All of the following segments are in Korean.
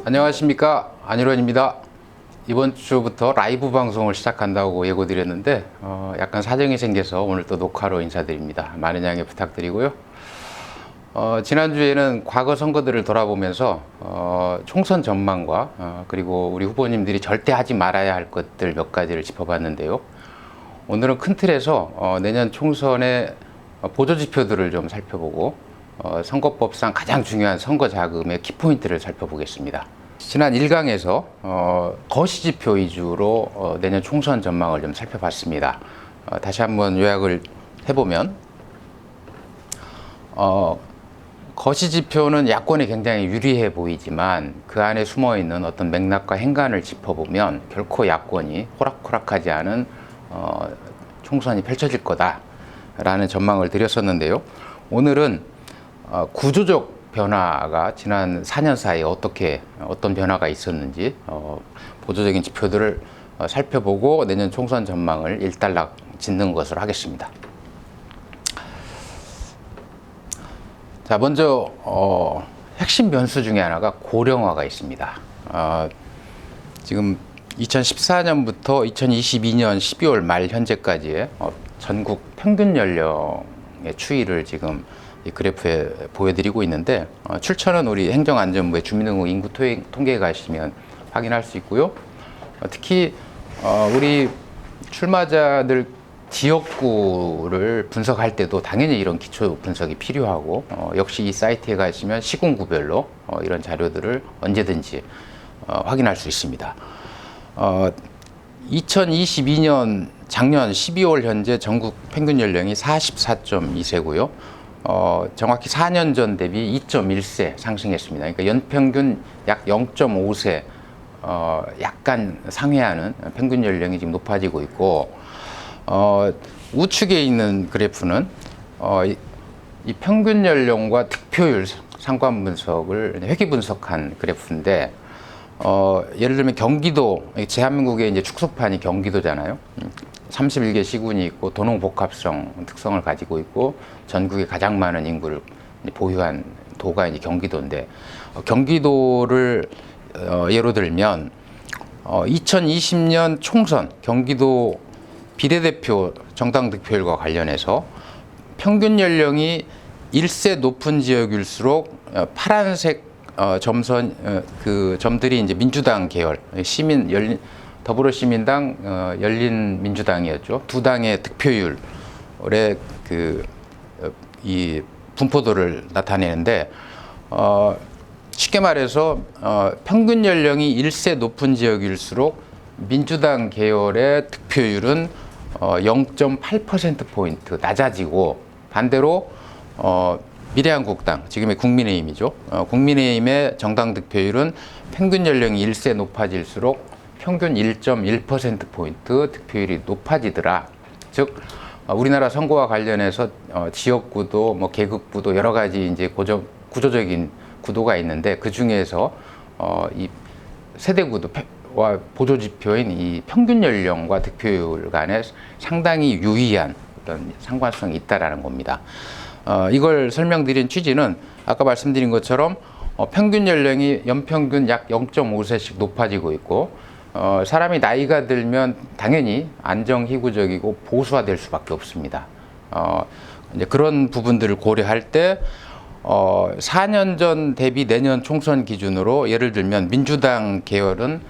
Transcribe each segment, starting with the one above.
안녕하십니까, 안일원입니다. 이번 주부터 라이브 방송을 시작한다고 예고드렸는데 약간 사정이 생겨서 오늘 또 녹화로 인사드립니다. 많은 양해 부탁드리고요. 지난주에는 과거 선거들을 돌아보면서 총선 전망과 그리고 우리 후보님들이 절대 하지 말아야 할 것들 몇 가지를 짚어봤는데요. 오늘은 큰 틀에서 내년 총선의 보조지표들을 좀 살펴보고 선거법상 가장 중요한 선거 자금의 키포인트를 살펴보겠습니다. 지난 1강에서 거시지표 위주로 내년 총선 전망을 좀 살펴봤습니다. 다시 한번 요약을 해보면 거시지표는 야권에 굉장히 유리해 보이지만 그 안에 숨어있는 어떤 맥락과 행간을 짚어보면 결코 야권이 호락호락하지 않은 총선이 펼쳐질 거다라는 전망을 드렸었는데요. 오늘은 구조적 변화가 지난 4년 사이에 어떤 변화가 있었는지 보조적인 지표들을 살펴보고 내년 총선 전망을 일단락 짓는 것으로 하겠습니다. 자, 먼저 핵심 변수 중에 하나가 고령화가 있습니다. 지금 2014년부터 2022년 12월 말 현재까지의 전국 평균 연령의 추이를 지금 이 그래프에 보여드리고 있는데 출처는 우리 행정안전부의 주민등록 인구 통계에 가시면 확인할 수 있고요. 특히 우리 출마자들 지역구를 분석할 때도 당연히 이런 기초 분석이 필요하고 역시 이 사이트에 가시면 시군구별로 이런 자료들을 언제든지 확인할 수 있습니다. 2022년 작년 12월 현재 전국 평균 연령이 44.2세고요. 정확히 4년 전 대비 2.1세 상승했습니다. 그러니까 연평균 약 0.5세 약간 상회하는 평균 연령이 지금 높아지고 있고 우측에 있는 그래프는 이 평균 연령과 득표율 상관 분석을 회귀 분석한 그래프인데 예를 들면 경기도, 대한민국의 이제 축소판이 경기도잖아요. 31개 시군이 있고 도농 복합성 특성을 가지고 있고 전국에 가장 많은 인구를 보유한 도가 이제 경기도인데 경기도를 예로 들면 2020년 총선 경기도 비례대표 정당 득표율과 관련해서 평균 연령이 1세 높은 지역일수록 파란색 그 점들이 이제 민주당 계열 더불어시민당, 열린민주당이었죠. 두 당의 득표율의 이 분포도를 나타내는데 쉽게 말해서 평균 연령이 1세 높은 지역일수록 민주당 계열의 득표율은 0.8%포인트 낮아지고 반대로 미래한국당, 지금의 국민의힘이죠. 국민의힘의 정당 득표율은 평균 연령이 1세 높아질수록 평균 1.1%포인트 득표율이 높아지더라. 즉, 우리나라 선거와 관련해서 지역구도, 계급구도 여러 가지 이제 구조적인 구도가 있는데 그 중에서 이 세대구도와 보조지표인 이 평균 연령과 득표율 간에 상당히 유의한 어떤 상관성이 있다라는 겁니다. 이걸 설명드린 취지는 아까 말씀드린 것처럼 평균 연령이 연평균 약 0.5세씩 높아지고 있고 사람이 나이가 들면 당연히 안정희구적이고 보수화될 수밖에 없습니다. 이제 그런 부분들을 고려할 때 4년 전 대비 내년 총선 기준으로 예를 들면 민주당 계열은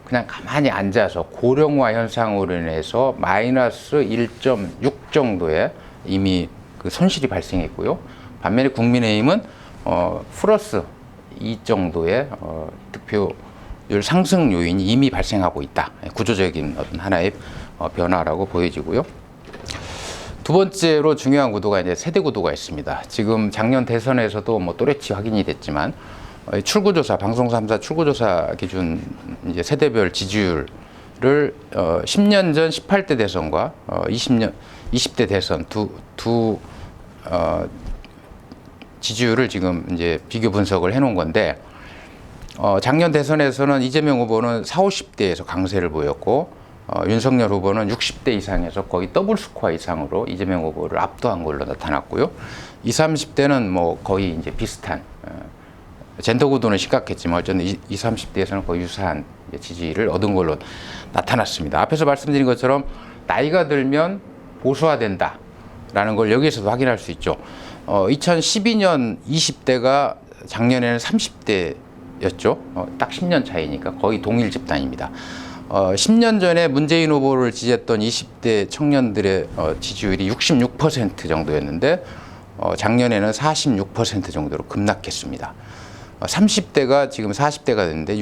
그냥 가만히 앉아서 고령화 현상으로 인해서 마이너스 1.6 정도의 이미 그 손실이 발생했고요. 반면에 국민의힘은 플러스 2 정도의 득표율 상승 요인이 이미 발생하고 있다. 구조적인 어떤 하나의 변화라고 보여지고요. 두 번째로 중요한 구도가 이제 세대 구도가 있습니다. 지금 작년 대선에서도 또렷이 확인이 됐지만 출구조사, 방송 3사 출구조사 기준 이제 세대별 지지율을 10년 전 18대 대선과 20대 대선 두 지지율을 지금 이제 비교 분석을 해놓은 건데 작년 대선에서는 이재명 후보는 40, 50대에서 강세를 보였고 윤석열 후보는 60대 이상에서 거의 더블 스코어 이상으로 이재명 후보를 압도한 걸로 나타났고요. 20, 30대는 거의 이제 비슷한 젠더 구도는 심각했지만 어쨌든 20, 30대에서는 거의 유사한 지지를 얻은 걸로 나타났습니다. 앞에서 말씀드린 것처럼 나이가 들면 보수화된다라는 걸 여기에서도 확인할 수 있죠. 2012년 20대가 작년에는 30대였죠. 딱 10년 차이니까 거의 동일 집단입니다. 10년 전에 문재인 후보를 지지했던 20대 청년들의 지지율이 66% 정도였는데 작년에는 46% 정도로 급락했습니다. 30대가 지금 40대가 됐는데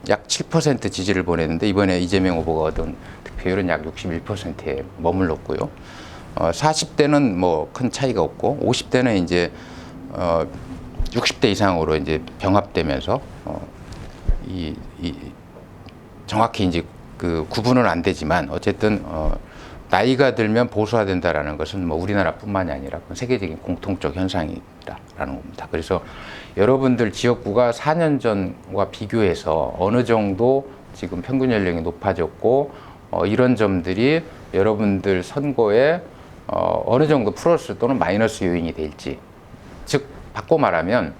약 7% 지지를 보냈는데 이번에 이재명 후보가 얻은 득표율은 약 61%에 머물렀고요. 40대는 뭐 큰 차이가 없고 50대는 이제 60대 이상으로 이제 병합되면서 정확히 이제 그 구분은 안 되지만 어쨌든 나이가 들면 보수화된다라는 것은 뭐 우리나라뿐만이 아니라 세계적인 공통적 현상이라는 겁니다. 그래서 여러분들 지역구가 4년 전과 비교해서 어느 정도 지금 평균 연령이 높아졌고 이런 점들이 여러분들 선거에 어느 정도 플러스 또는 마이너스 요인이 될지, 즉 바꿔 말하면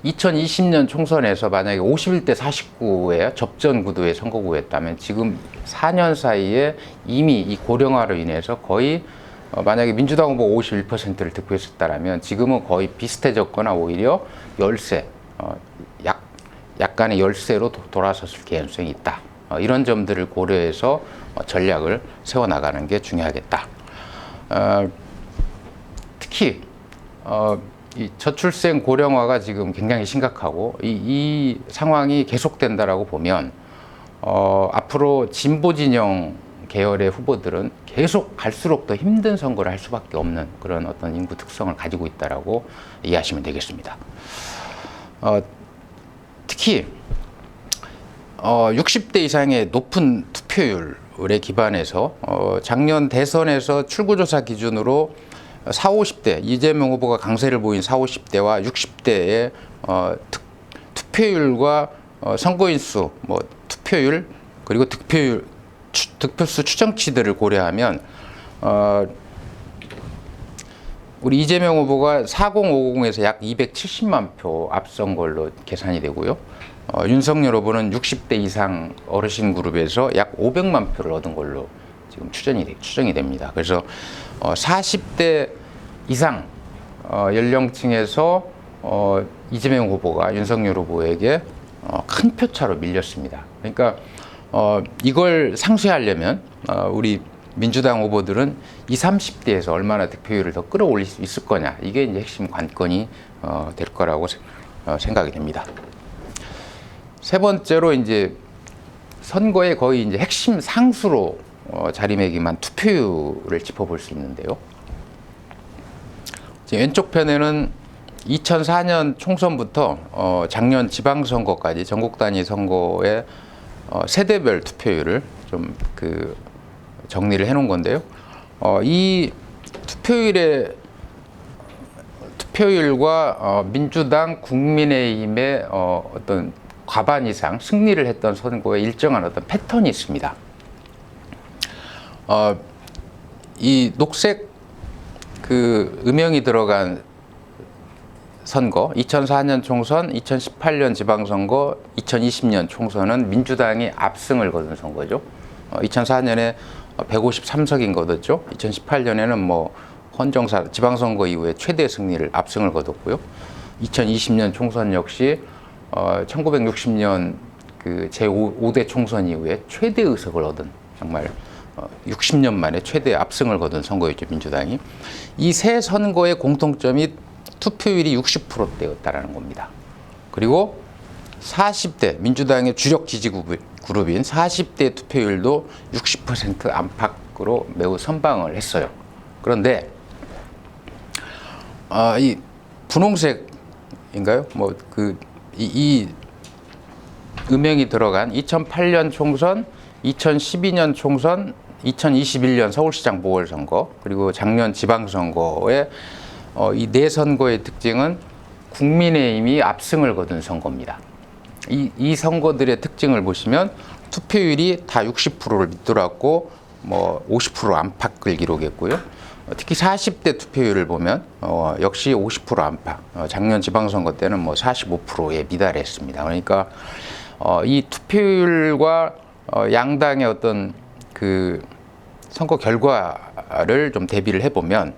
2020년 총선에서 만약에 51대 49의 접전 구도의 선거구였다면 지금 4년 사이에 이미 이 고령화로 인해서 거의 만약에 민주당 후보 51%를 득표했었다면 지금은 거의 비슷해졌거나 오히려 열세, 약간의 열세로 돌아섰을 개연성이 있다. 이런 점들을 고려해서 전략을 세워나가는 게 중요하겠다. 특히 이 저출생 고령화가 지금 굉장히 심각하고 이 상황이 계속된다라고 보면 앞으로 진보 진영 계열의 후보들은 계속 갈수록 더 힘든 선거를 할 수밖에 없는 그런 어떤 인구 특성을 가지고 있다라고 이해하시면 되겠습니다. 특히 60대 이상의 높은 투표율에 기반해서 작년 대선에서 출구조사 기준으로 40, 50대 이재명 후보가 강세를 보인 40, 50대와 60대의 투표율과 선거인수, 뭐 투표율 그리고 득표수 추정치들을 고려하면 우리 이재명 후보가 4050에서 약 270만 표 앞선 걸로 계산이 되고요. 윤석열 후보는 60대 이상 어르신 그룹에서 약 500만 표를 얻은 걸로 지금 추정이 됩니다. 그래서 40대 이상 연령층에서 이재명 후보가 윤석열 후보에게 큰 표차로 밀렸습니다. 그러니까 이걸 상쇄하려면 우리 민주당 후보들은 20, 30대에서 얼마나 득표율을 더 끌어올릴 수 있을 거냐, 이게 이제 핵심 관건이 될 거라고 생각이 됩니다. 세 번째로 이제 선거의 거의 이제 핵심 상수로 자리매김한 투표율을 짚어볼 수 있는데요. 왼쪽 편에는 2004년 총선부터 작년 지방선거까지 전국 단위 선거의 세대별 투표율을 좀 정리를 해놓은 건데요. 이 투표율과 민주당, 국민의힘의 어떤 과반 이상 승리를 했던 선거에 일정한 어떤 패턴이 있습니다. 이 녹색 음영이 들어간 선거, 2004년 총선, 2018년 지방선거, 2020년 총선은 민주당이 압승을 거둔 선거죠. 2004년에 153석인 거뒀죠. 2018년에는 뭐 헌정사 지방선거 이후에 최대 승리를 압승을 거뒀고요. 2020년 총선 역시 1960년 제5대 총선 이후에 최대 의석을 얻은, 정말 60년 만에 최대 압승을 거둔 선거였죠, 민주당이. 이 세 선거의 공통점이 투표율이 60%대였다라는 겁니다. 그리고 40대 민주당의 주력 지지 그룹인 40대 투표율도 60% 안팎으로 매우 선방을 했어요. 그런데 이 분홍색인가요? 이 음영이 들어간 2008년 총선, 2012년 총선, 2021년 서울시장 보궐선거, 그리고 작년 지방선거의 이 네 선거의 특징은 국민의힘이 압승을 거둔 선거입니다. 이 선거들의 특징을 보시면 투표율이 다 60%를 밑돌았고 뭐 50% 안팎을 기록했고요. 특히 40대 투표율을 보면 역시 50% 안팎. 작년 지방선거 때는 뭐 45%에 미달했습니다. 그러니까 이 투표율과 양당의 어떤 그 선거 결과를 좀 대비를 해보면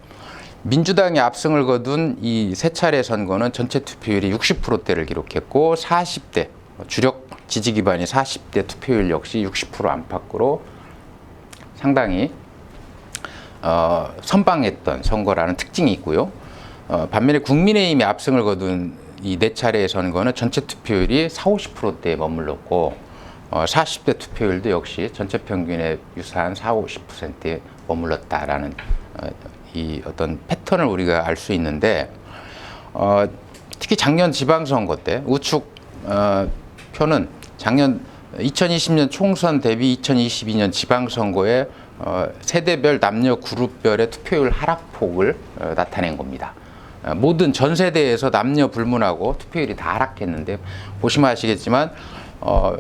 민주당이 압승을 거둔 이 세 차례 선거는 전체 투표율이 60%대를 기록했고 40대 주력 지지 기반이 40대 투표율 역시 60% 안팎으로 상당히 선방했던 선거라는 특징이 있고요. 반면에 국민의힘이 압승을 거둔 이 네 차례의 선거는 전체 투표율이 40~50%대에 머물렀고 40대 투표율도 역시 전체 평균에 유사한 40~50%에 머물렀다라는 이 어떤 패턴을 우리가 알 수 있는데 특히 작년 지방선거 때 우측 표는 작년 2020년 총선 대비 2022년 지방선거에 세대별 남녀 그룹별의 투표율 하락폭을 나타낸 겁니다. 모든 전 세대에서 남녀 불문하고 투표율이 다 하락했는데 보시면 아시겠지만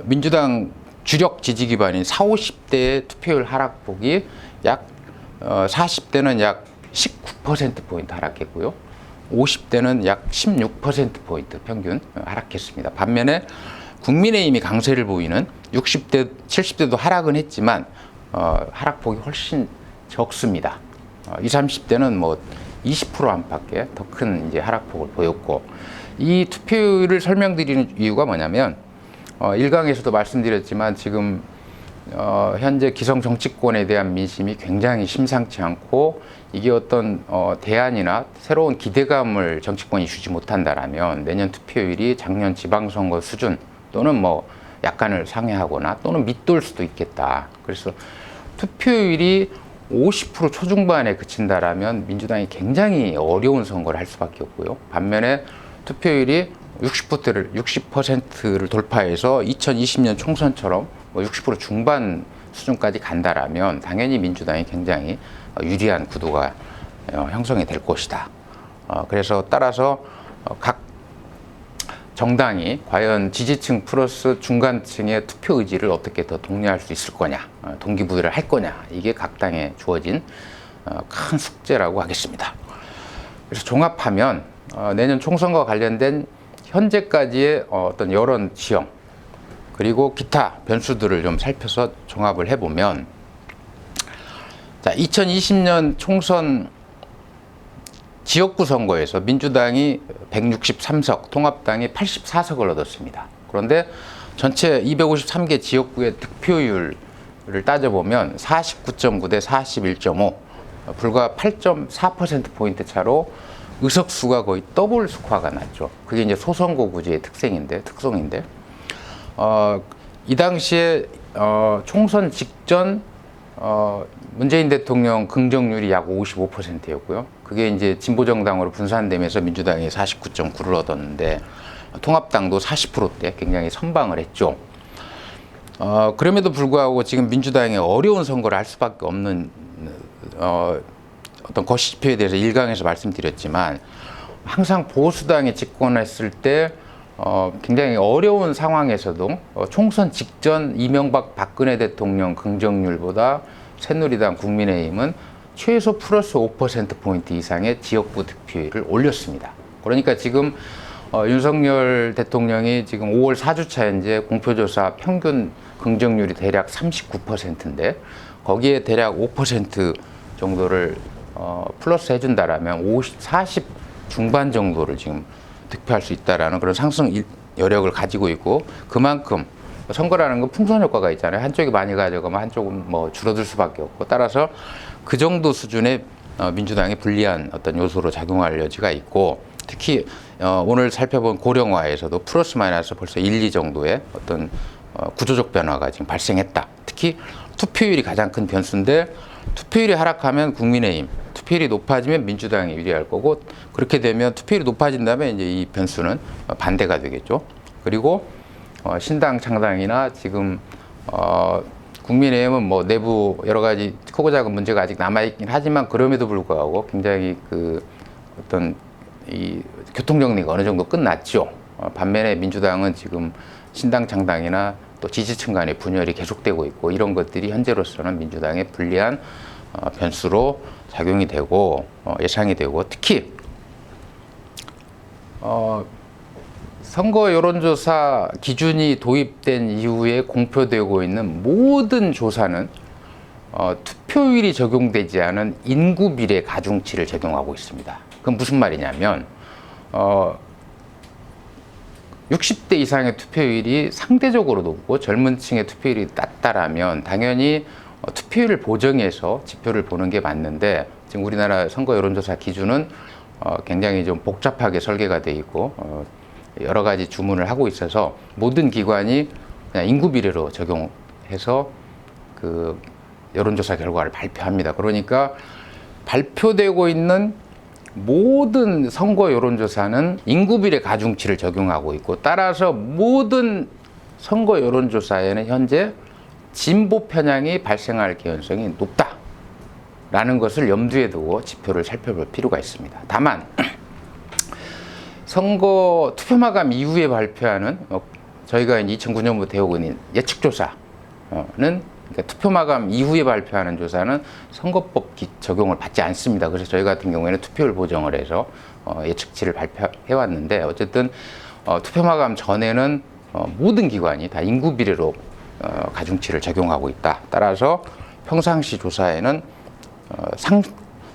민주당 주력 지지 기반인 40~50대의 투표율 하락폭이 약 40대는 약 19%포인트 하락했고요. 50대는 약 16%포인트 평균 하락했습니다. 반면에 국민의힘이 강세를 보이는 60대, 70대도 하락은 했지만 하락폭이 훨씬 적습니다. 20, 30대는 뭐 20% 안팎의 더 큰 이제 하락폭을 보였고 이 투표율을 설명드리는 이유가 뭐냐면 1강에서도 말씀드렸지만 지금 현재 기성 정치권에 대한 민심이 굉장히 심상치 않고 이게 어떤 대안이나 새로운 기대감을 정치권이 주지 못한다라면 내년 투표율이 작년 지방선거 수준 또는 뭐 약간을 상회하거나 또는 밑돌 수도 있겠다. 그래서 투표율이 50% 초중반에 그친다라면 민주당이 굉장히 어려운 선거를 할 수밖에 없고요. 반면에 투표율이 60%를 돌파해서 2020년 총선처럼 60% 중반 수준까지 간다라면 당연히 민주당이 굉장히 유리한 구도가 형성이 될 것이다. 그래서 따라서 각 정당이 과연 지지층 플러스 중간층의 투표 의지를 어떻게 더 독려할 수 있을 거냐, 동기부여를 할 거냐, 이게 각 당에 주어진 큰 숙제라고 하겠습니다. 그래서 종합하면 내년 총선과 관련된 현재까지의 어떤 여론 지형 그리고 기타 변수들을 좀 살펴서 종합을 해보면 자, 2020년 총선 지역구 선거에서 민주당이 163석, 통합당이 84석을 얻었습니다. 그런데 전체 253개 지역구의 득표율을 따져보면 49.9 대 41.5, 불과 8.4%포인트 차로 의석수가 거의 더블 스코어가 났죠. 그게 이제 소선거 구제의 특성인데, 이 당시에 총선 직전 문재인 대통령 긍정률이 약 55%였고요. 그게 이제 진보정당으로 분산되면서 민주당이 49.9를 얻었는데 통합당도 40%대 굉장히 선방을 했죠. 그럼에도 불구하고 지금 민주당이 어려운 선거를 할 수밖에 없는 어떤 거시지표에 대해서 1강에서 말씀드렸지만 항상 보수당이 집권했을 때 굉장히 어려운 상황에서도 총선 직전 이명박 박근혜 대통령 긍정률보다 새누리당 국민의힘은 최소 플러스 5%포인트 이상의 지역구 득표율을 올렸습니다. 그러니까 지금 윤석열 대통령이 지금 5월 4주차 현재 공표조사 평균 긍정률이 대략 39%인데 거기에 대략 5% 정도를 플러스 해준다라면 40 중반 정도를 지금 득표할 수 있다라는 그런 상승 여력을 가지고 있고 그만큼 선거라는 건 풍선 효과가 있잖아요. 한쪽이 많이 가져가면 한쪽은 뭐 줄어들 수밖에 없고 따라서 그 정도 수준의 민주당이 불리한 어떤 요소로 작용할 여지가 있고 특히 오늘 살펴본 고령화에서도 플러스 마이너스 벌써 1, 2 정도의 어떤 구조적 변화가 지금 발생했다. 특히 투표율이 가장 큰 변수인데 투표율이 하락하면 국민의힘, 투표율이 높아지면 민주당이 유리할 거고 그렇게 되면 투표율이 높아진다면 이제 이 변수는 반대가 되겠죠. 그리고 신당 창당이나 지금 국민의힘은 뭐 내부 여러 가지 크고 작은 문제가 아직 남아있긴 하지만 그럼에도 불구하고 굉장히 그 어떤 이 교통 정리가 어느 정도 끝났죠. 반면에 민주당은 지금 신당 창당이나 또 지지층 간의 분열이 계속되고 있고 이런 것들이 현재로서는 민주당에 불리한 변수로 작용이 되고 예상이 되고, 특히 선거 여론조사 기준이 도입된 이후에 공표되고 있는 모든 조사는 투표율이 적용되지 않은 인구 비례 가중치를 적용하고 있습니다. 그건 무슨 말이냐면 60대 이상의 투표율이 상대적으로 높고 젊은 층의 투표율이 낮다라면 당연히 투표율을 보정해서 지표를 보는 게 맞는데, 지금 우리나라 선거 여론조사 기준은 굉장히 좀 복잡하게 설계가 돼 있고 여러 가지 주문을 하고 있어서 모든 기관이 그냥 인구 비례로 적용해서 그 여론조사 결과를 발표합니다. 그러니까 발표되고 있는 모든 선거 여론조사는 인구 비례 가중치를 적용하고 있고, 따라서 모든 선거 여론조사에는 현재 진보 편향이 발생할 개연성이 높다라는 것을 염두에 두고 지표를 살펴볼 필요가 있습니다. 다만 선거 투표 마감 이후에 발표하는 저희가 2009년부터 해오고 있는 예측조사는, 그러니까 투표 마감 이후에 발표하는 조사는 선거법 적용을 받지 않습니다. 그래서 저희 같은 경우에는 투표율 보정을 해서 예측치를 발표해 왔는데, 어쨌든 투표 마감 전에는 모든 기관이 다 인구 비례로 가중치를 적용하고 있다. 따라서 평상시 조사에는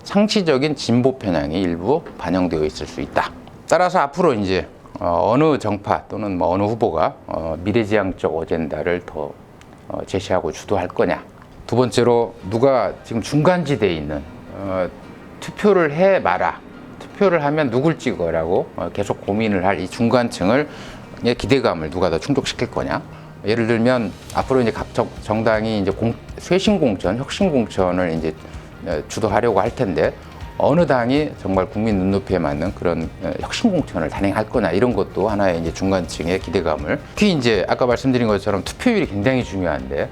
상시적인 진보 편향이 일부 반영되어 있을 수 있다. 따라서 앞으로 이제 어느 정파 또는 뭐 어느 후보가 미래지향적 어젠다를 더 제시하고 주도할 거냐. 두 번째로 누가 지금 중간지대에 있는 투표를 해 마라, 투표를 하면 누굴 찍어라고 계속 고민을 할 이 중간층을 기대감을 누가 더 충족시킬 거냐. 예를 들면 앞으로 이제 각 정당이 이제 쇄신 공천, 혁신 공천을 이제 주도하려고 할 텐데, 어느 당이 정말 국민 눈높이에 맞는 그런 혁신 공천을 단행할 거냐, 이런 것도 하나의 이제 중간층의 기대감을. 특히 이제 아까 말씀드린 것처럼 투표율이 굉장히 중요한데,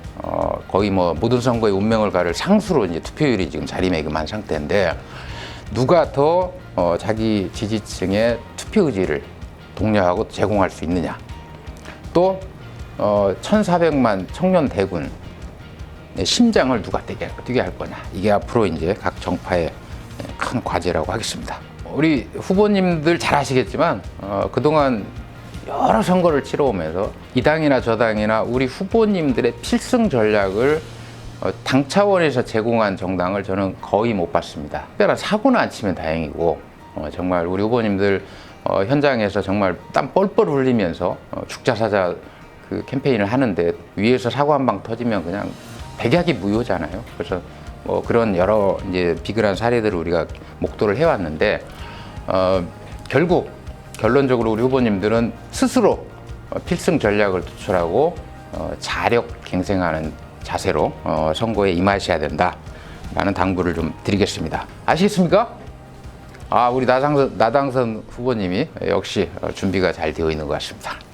거의 뭐 모든 선거의 운명을 가를 상수로 이제 투표율이 지금 자리매김한 상태인데, 누가 더 자기 지지층의 투표 의지를 독려하고 제공할 수 있느냐. 또 1,400만 청년 대군의 심장을 누가 뛰게 할 거냐. 이게 앞으로 이제 각 정파의 큰 과제라고 하겠습니다. 우리 후보님들 잘 아시겠지만 그동안 여러 선거를 치러오면서 이 당이나 저 당이나 우리 후보님들의 필승 전략을 당 차원에서 제공한 정당을 저는 거의 못 봤습니다. 특별한 사고는 안 치면 다행이고, 정말 우리 후보님들 현장에서 정말 땀 뻘뻘 흘리면서 죽자사자 그 캠페인을 하는데, 위에서 사고 한 방 터지면 그냥 백약이 무효잖아요. 그래서 뭐 그런 여러 이제 비근한 사례들을 우리가 목도를 해왔는데, 결국 결론적으로 우리 후보님들은 스스로 필승 전략을 도출하고 자력 갱생하는 자세로 선거에 임하셔야 된다라는 당부를 좀 드리겠습니다. 아시겠습니까? 우리 나당선 후보님이 역시 준비가 잘 되어 있는 것 같습니다.